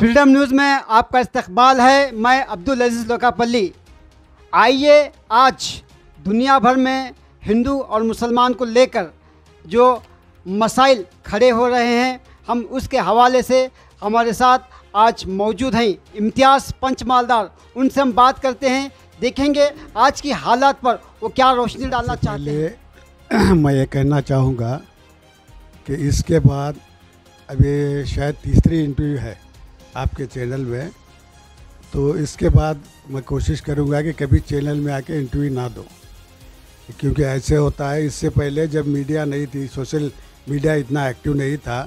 Freedom news में आपका इस्तकबाल है। मैं अब्दुल अजीज़ लोकापल्ली। आइए आज दुनिया भर में हिंदू और मुसलमान को लेकर जो मसाइल खड़े हो रहे हैं, हम उसके हवाले से हमारे साथ आज मौजूद हैं इम्तियाज़ पंचमालदार। उनसे हम बात करते हैं, देखेंगे आज की हालात पर वो क्या रोशनी डालना चाहते हैं। मैं ये कहना चाहूँगा कि इसके बाद अभी शायद तीसरी इंटरव्यू है आपके चैनल में, तो इसके बाद मैं कोशिश करूँगा कि कभी चैनल में आके इंटरव्यू ना दो, क्योंकि ऐसे होता है। इससे पहले जब मीडिया नहीं थी, सोशल मीडिया इतना एक्टिव नहीं था,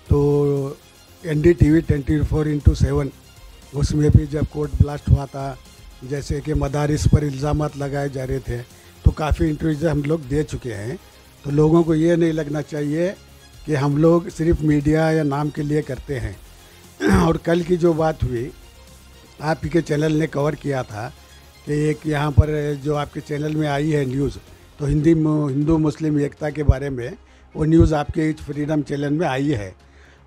तो NDTV 24/7 उसमें भी जब कोर्ट ब्लास्ट हुआ था, जैसे कि मदारिस पर इल्ज़ामात लगाए जा रहे थे, तो काफ़ी इंटरव्यूज हम लोग दे चुके हैं। तो लोगों को ये नहीं लगना चाहिए कि हम लोग सिर्फ मीडिया या नाम के लिए करते हैं। और कल की जो बात हुई, आपके चैनल ने कवर किया था कि एक यहाँ पर जो आपके चैनल में आई है न्यूज़, तो हिंदू मुस्लिम एकता के बारे में वो न्यूज़ आपके इस फ्रीडम चैनल में आई है।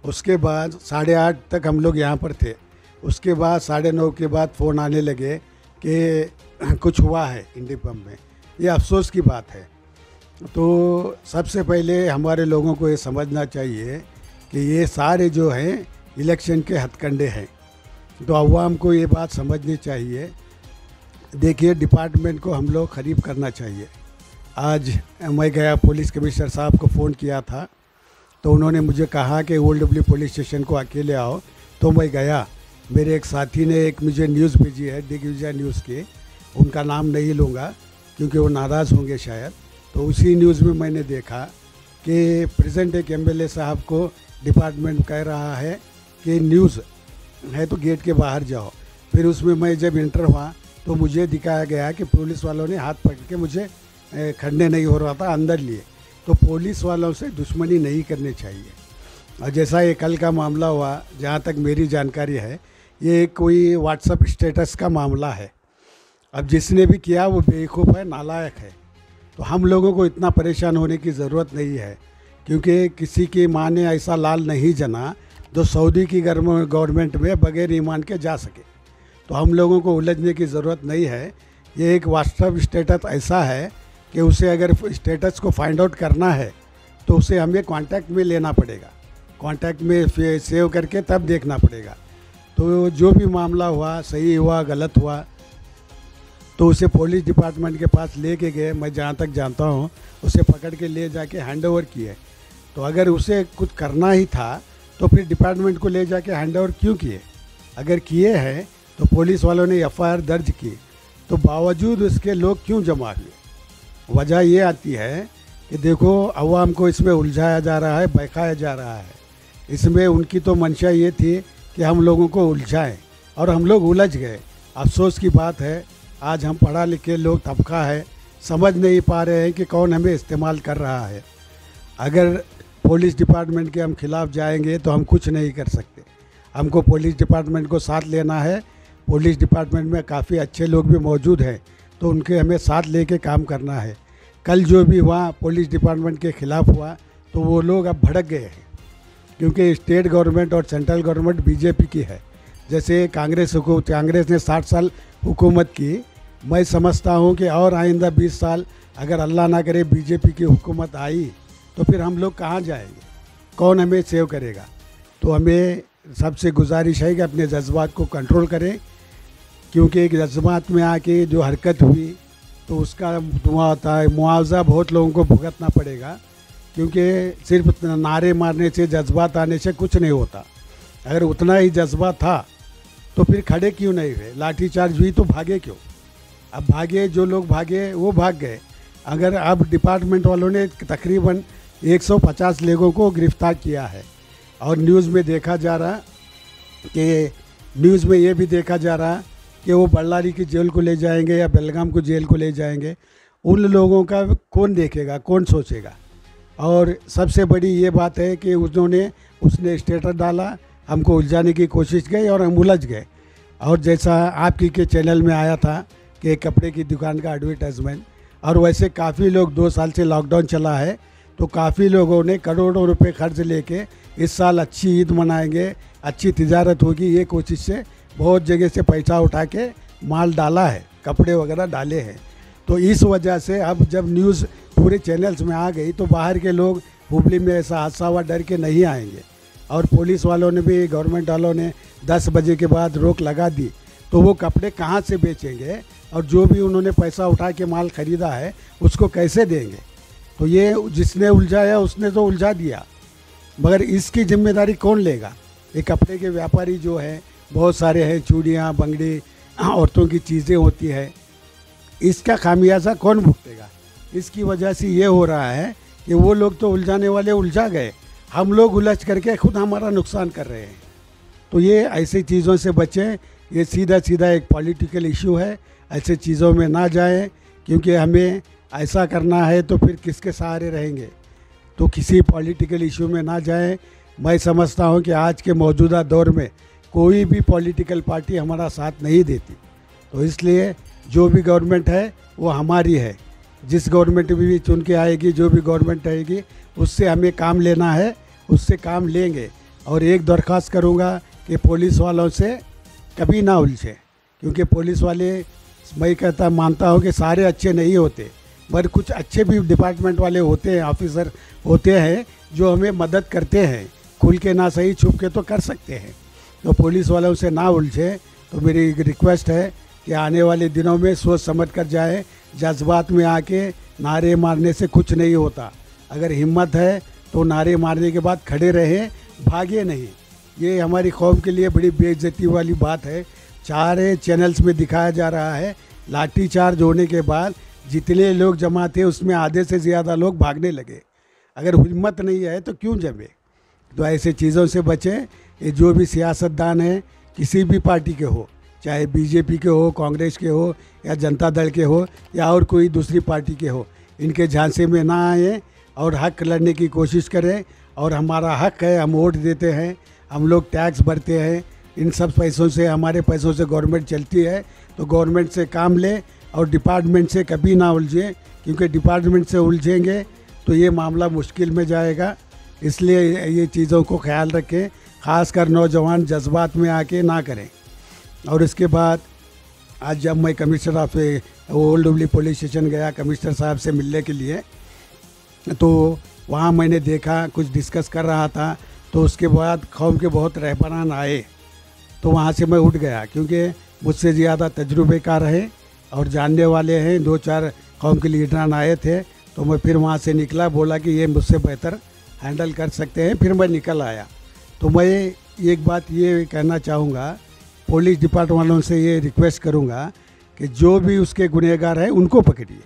उसके बाद 8:30 तक हम लोग यहाँ पर थे। उसके बाद 9:30 के बाद फ़ोन आने लगे कि कुछ हुआ है इंडी पंप में। ये अफसोस की बात है। तो सबसे पहले हमारे लोगों को ये समझना चाहिए कि ये सारे जो हैं इलेक्शन के हथकंडे हैं। तो अवाम को ये बात समझनी चाहिए। देखिए, डिपार्टमेंट को हम लोग ख़रीब करना चाहिए। आज मैं गया, पुलिस कमिश्नर साहब को फ़ोन किया था, तो उन्होंने मुझे कहा कि ओल्ड डब्ल्यू पुलिस स्टेशन को अकेले आओ। तो मैं गया। मेरे एक साथी ने एक मुझे न्यूज़ भेजी है दिग्विजय न्यूज़ की, उनका नाम नहीं लूँगा क्योंकि वो नाराज़ होंगे शायद। तो उसी न्यूज़ में मैंने देखा कि प्रेजेंट एक MLA साहब को डिपार्टमेंट कह रहा है कि न्यूज़ है तो गेट के बाहर जाओ। फिर उसमें मैं जब इंटर हुआ तो मुझे दिखाया गया कि पुलिस वालों ने हाथ पकड़ के मुझे खड़ने नहीं हो रहा था, अंदर लिए। तो पुलिस वालों से दुश्मनी नहीं करनी चाहिए। और जैसा ये कल का मामला हुआ, जहाँ तक मेरी जानकारी है, ये कोई व्हाट्सएप स्टेटस का मामला है। अब जिसने भी किया वो बेवकूफ़ है, नालायक है। तो हम लोगों को इतना परेशान होने की ज़रूरत नहीं है, क्योंकि किसी की माँ ने ऐसा लाल नहीं जना जो सऊदी की गवर्नमेंट में बगैर ईमान के जा सके। तो हम लोगों को उलझने की ज़रूरत नहीं है। ये एक व्हाट्सएप स्टेटस ऐसा है कि उसे अगर स्टेटस को फाइंड आउट करना है तो उसे हमें कांटेक्ट में लेना पड़ेगा, कांटेक्ट में सेव करके तब देखना पड़ेगा। तो जो भी मामला हुआ, सही हुआ गलत हुआ, तो उसे पुलिस डिपार्टमेंट के पास ले के गए। मैं जहाँ तक जानता हूँ उसे पकड़ के ले जाके हैंड ओवर किए। तो अगर उसे कुछ करना ही था तो फिर डिपार्टमेंट को ले जाके हैंड ओवर क्यों किए? अगर किए हैं तो पुलिस वालों ने FIR दर्ज की, तो बावजूद उसके लोग क्यों जमा हुए? वजह ये आती है कि देखो, अवाम को इसमें उलझाया जा रहा है, बहकाया जा रहा है। इसमें उनकी तो मंशा ये थी कि हम लोगों को उलझाएं, और हम लोग उलझ गए। अफसोस की बात है, आज हम पढ़ा लिखे लोग तबका है, समझ नहीं पा रहे हैं कि कौन हमें इस्तेमाल कर रहा है। अगर पुलिस डिपार्टमेंट के हम खिलाफ जाएंगे तो हम कुछ नहीं कर सकते। हमको पुलिस डिपार्टमेंट को साथ लेना है। पुलिस डिपार्टमेंट में काफ़ी अच्छे लोग भी मौजूद हैं, तो उनके हमें साथ लेके काम करना है। कल जो भी हुआ पुलिस डिपार्टमेंट के ख़िलाफ़ हुआ, तो वो लोग अब भड़क गए हैं, क्योंकि स्टेट गवर्नमेंट और सेंट्रल गवर्नमेंट BJP की है। जैसे कांग्रेस ने 60 साल हुकूमत की। मैं समझता हूँ कि और आइंदा 20 साल अगर अल्लाह ना करे BJP की हुकूमत आई, तो फिर हम लोग कहाँ जाएंगे? कौन हमें सेव करेगा? तो हमें सबसे गुजारिश है कि अपने जज्बात को कंट्रोल करें, क्योंकि एक जज्बात में आके जो हरकत हुई तो उसका मुआवजा बहुत लोगों को भुगतना पड़ेगा। क्योंकि सिर्फ नारे मारने से, जज्बात आने से कुछ नहीं होता। अगर उतना ही जज्बा था तो फिर खड़े क्यों नहीं हुए? लाठीचार्ज हुई तो भागे क्यों? अब भागे, जो लोग भागे वो भाग गए। अगर अब डिपार्टमेंट वालों ने तकरीबन 150 लोगों को गिरफ्तार किया है, और न्यूज़ में देखा जा रहा कि न्यूज़ में ये भी देखा जा रहा कि वो बल्लारी की जेल को ले जाएंगे या बेलगाम को जेल को ले जाएंगे। उन लोगों का कौन देखेगा, कौन सोचेगा? और सबसे बड़ी ये बात है कि उसने स्टेटस डाला, हमको उलझाने की कोशिश की और हम उलझ गए। और जैसा आपकी के चैनल में आया था कि कपड़े की दुकान का एडवर्टाइजमेंट, और वैसे काफ़ी लोग 2 साल से लॉकडाउन चला है, तो काफ़ी लोगों ने करोड़ों रुपए खर्च लेके इस साल अच्छी ईद मनाएंगे, अच्छी तिजारत होगी, ये कोशिश से बहुत जगह से पैसा उठा के माल डाला है, कपड़े वगैरह डाले हैं। तो इस वजह से अब जब न्यूज़ पूरे चैनल्स में आ गई तो बाहर के लोग हुबली में ऐसा हादसा हुआ डर के नहीं आएंगे। और पुलिस वालों ने भी, गवर्नमेंट वालों ने 10 बजे के बाद रोक लगा दी, तो वो कपड़े कहाँ से बेचेंगे और जो भी उन्होंने पैसा उठा के माल ख़रीदा है उसको कैसे देंगे। तो ये जिसने उलझाया उसने तो उलझा दिया, मगर इसकी जिम्मेदारी कौन लेगा। ये कपड़े के व्यापारी जो हैं बहुत सारे हैं, चूड़ियाँ, बंगड़ी, औरतों की चीज़ें होती है, इसका खामियाजा कौन भुगतेगा। इसकी वजह से ये हो रहा है कि वो लोग तो उलझाने वाले उलझा गए, हम लोग उलझ करके खुद हमारा नुकसान कर रहे हैं। तो ये ऐसी चीज़ों से बचें, ये सीधा सीधा एक पॉलिटिकल इशू है, ऐसे चीज़ों में ना जाएं, क्योंकि हमें ऐसा करना है तो फिर किसके सहारे रहेंगे। तो किसी पॉलिटिकल इशू में ना जाएं। मैं समझता हूं कि आज के मौजूदा दौर में कोई भी पॉलिटिकल पार्टी हमारा साथ नहीं देती, तो इसलिए जो भी गवर्नमेंट है वो हमारी है। जिस गवर्नमेंट भी चुन के आएगी, जो भी गवर्नमेंट आएगी, उससे हमें काम लेना है, उससे काम लेंगे। और एक दरख्वास्त करूँगा कि पुलिस वालों से कभी ना उलझे, क्योंकि पुलिस वाले, मैं मानता हूँ कि सारे अच्छे नहीं होते, पर कुछ अच्छे भी डिपार्टमेंट वाले होते हैं, ऑफिसर होते हैं जो हमें मदद करते हैं, खुल के ना सही छुप के तो कर सकते हैं। तो पुलिस वालों से ना उलझे। तो मेरी एक रिक्वेस्ट है कि आने वाले दिनों में सोच समझ कर जाए, जज्बात में आके नारे मारने से कुछ नहीं होता। अगर हिम्मत है तो नारे मारने के बाद खड़े रहें, भागे नहीं। ये हमारी कौम के लिए बड़ी बेइज्जती वाली बात है। सारे चैनल्स में दिखाया जा रहा है, लाठीचार्ज होने के बाद जितने लोग जमा थे उसमें आधे से ज़्यादा लोग भागने लगे। अगर हिम्मत नहीं है तो क्यों जमे। तो ऐसे चीज़ों से बचें। ये जो भी सियासतदान हैं, किसी भी पार्टी के हो, चाहे बीजेपी के हो, कांग्रेस के हो, या जनता दल के हो, या और कोई दूसरी पार्टी के हो, इनके झांसे में ना आए और हक लड़ने की कोशिश करें। और हमारा हक है, हम वोट देते हैं, हम लोग टैक्स भरते हैं, इन सब पैसों से, हमारे पैसों से गवर्नमेंट चलती है। तो गवर्नमेंट से काम ले और डिपार्टमेंट से कभी ना उलझे, क्योंकि डिपार्टमेंट से उलझेंगे तो ये मामला मुश्किल में जाएगा। इसलिए ये चीज़ों को ख्याल रखें, ख़ासकर नौजवान जज्बात में आके ना करें। और इसके बाद आज जब मैं commissioner of old Hubli police station गया कमिश्नर साहब से मिलने के लिए, तो वहाँ मैंने देखा कुछ डिस्कस कर रहा था, तो उसके बाद कौम के बहुत रहबरान आए, तो वहाँ से मैं उठ गया, क्योंकि मुझसे ज़्यादा तजुर्बेकार है और जानने वाले हैं। 2-4 कौम के लीडरान आए थे, तो मैं फिर वहाँ से निकला, बोला कि ये मुझसे बेहतर हैंडल कर सकते हैं, फिर मैं निकल आया। तो मैं एक बात ये कहना चाहूँगा, पुलिस डिपार्टमेंट वालों से ये रिक्वेस्ट करूँगा कि जो भी उसके गुनहगार हैं उनको पकड़िए।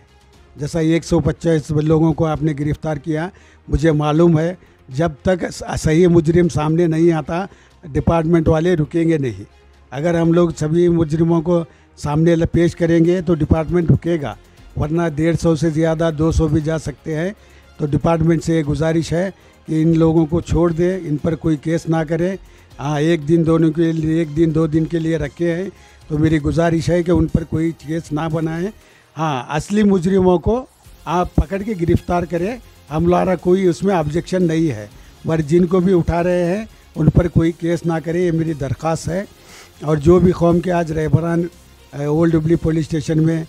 जैसा 125 लोगों को आपने गिरफ़्तार किया, मुझे मालूम है जब तक सही मुजरिम सामने नहीं आता डिपार्टमेंट वाले रुकेंगे नहीं। अगर हम लोग सभी मुजरिमों को सामने पेश करेंगे तो डिपार्टमेंट रुकेगा, वरना 150 से ज़्यादा 200 भी जा सकते हैं। तो डिपार्टमेंट से गुजारिश है कि इन लोगों को छोड़ दें, इन पर कोई केस ना करें। हाँ, एक दिन 2 दिन के लिए रखे हैं, तो मेरी गुजारिश है कि उन पर कोई केस ना बनाएं। हाँ, असली मुजरिमों को आप पकड़ के गिरफ़्तार करें, हमारा कोई उसमें ऑब्जेक्शन नहीं है, पर जिनको भी उठा रहे हैं उन पर कोई केस ना करें, ये मेरी दरख्वास्त है। और जो भी कौम के आज रहबरान ओल्ड हुबली पुलिस स्टेशन में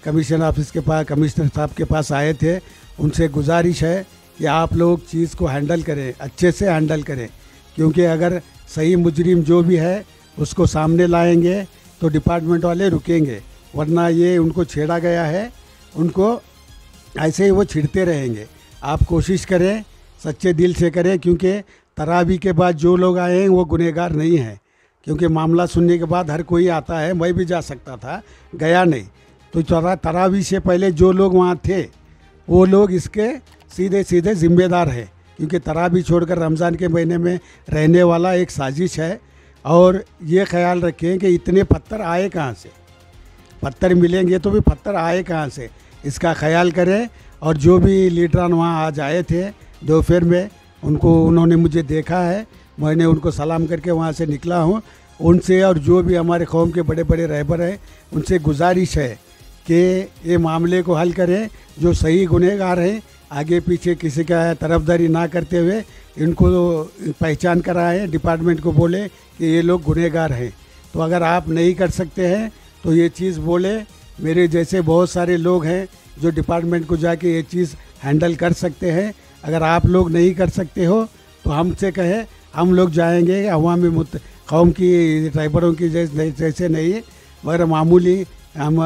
कमिश्नर ऑफिस के पास, कमिश्नर साहब के पास आए थे, उनसे गुजारिश है कि आप लोग चीज़ को हैंडल करें, अच्छे से हैंडल करें, क्योंकि अगर सही मुजरिम जो भी है उसको सामने लाएंगे तो डिपार्टमेंट वाले रुकेंगे, वरना ये उनको छेड़ा गया है, उनको ऐसे ही वो छिड़ते रहेंगे। आप कोशिश करें, सच्चे दिल से करें, क्योंकि तरावी के बाद जो लोग आए हैं वो गुनहगार नहीं हैं। क्योंकि मामला सुनने के बाद हर कोई आता है, मैं भी जा सकता था, गया नहीं। तो तरावी से पहले जो लोग वहाँ थे वो लोग इसके सीधे सीधे ज़िम्मेदार हैं, क्योंकि तरावी छोड़कर रमज़ान के महीने में रहने वाला एक साजिश है। और ये ख्याल रखें कि इतने पत्थर आए कहाँ से, पत्थर मिलेंगे तो भी पत्थर आए कहाँ से, इसका ख्याल करें। और जो भी लीडरान वहाँ आज आए थे दोपहर में, उन्होंने मुझे देखा है, मैंने उनको सलाम करके वहाँ से निकला हूँ। उनसे और जो भी हमारे कौम के बड़े बड़े रहबर हैं उनसे गुजारिश है कि ये मामले को हल करें। जो सही गुनहगार हैं, आगे पीछे किसी का तरफदारी ना करते हुए इनको पहचान कराएं, डिपार्टमेंट को बोले कि ये लोग गुनहगार हैं। तो अगर आप नहीं कर सकते हैं तो ये चीज़ बोले। मेरे जैसे बहुत सारे लोग हैं जो डिपार्टमेंट को जाके ये चीज़ हैंडल कर सकते हैं। अगर आप लोग नहीं कर सकते हो तो हमसे कहे, हम लोग जाएंगे अवामी कौम की ड्राइवरों की जैसे नहीं, मगर मामूली हम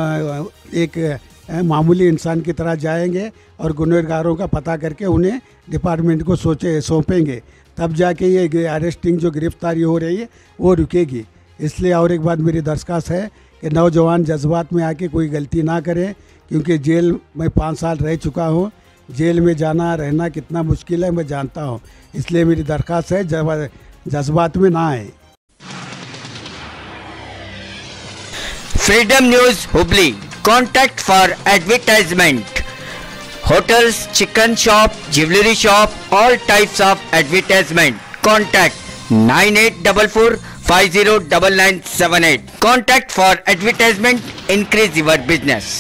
एक मामूली इंसान की तरह जाएंगे और गुनहगारों का पता करके उन्हें डिपार्टमेंट को सौंपेंगे। तब जाके ये अरेस्टिंग जो गिरफ्तारी हो रही है वो रुकेगी। इसलिए और एक बात मेरी दरख्वास्त है कि नौजवान जज्बात में आके कोई गलती ना करें, क्योंकि जेल में 5 साल रह चुका हूँ। जेल में जाना रहना कितना मुश्किल है मैं जानता हूँ। इसलिए मेरी दरख्वास्त है जज्बात में ना आए। Freedom news Hubli. Contact for advertisement. Hotels, chicken shop, jewelry shop, all types of advertisement. Contact 9844 509978. Contact for advertisement. Increase your business.